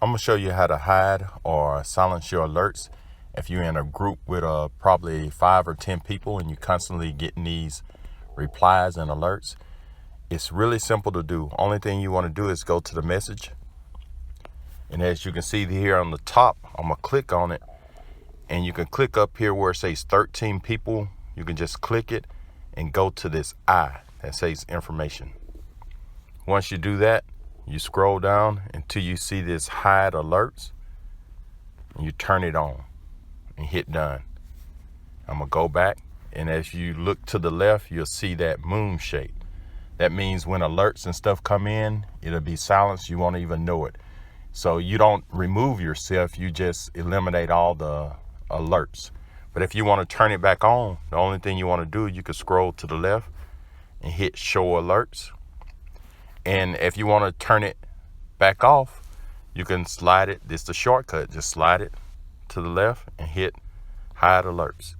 I'm gonna show you how to hide or silence your alerts if you're in a group with probably 5 or 10 people and you're constantly getting these replies and alerts. It's really simple to do. Only thing you want to do is go to the message, and as you can see here on the top, I'm gonna click on it, and you can click up here where it says 13 people. You can just click it and go to this I that says information. Once you do that, you scroll down until you see this hide alerts, and you turn it on and hit done. I'm gonna go back, and as you look to the left, you'll see that moon shape. That means when alerts and stuff come in, it'll be silenced. You won't even know it. So you don't remove yourself, you just eliminate all the alerts. But if you want to turn it back on, the only thing you want to do, you can scroll to the left and hit show alerts. And if you want to turn it back off, you can slide it. This is the shortcut. Just slide it to the left and hit hide alerts.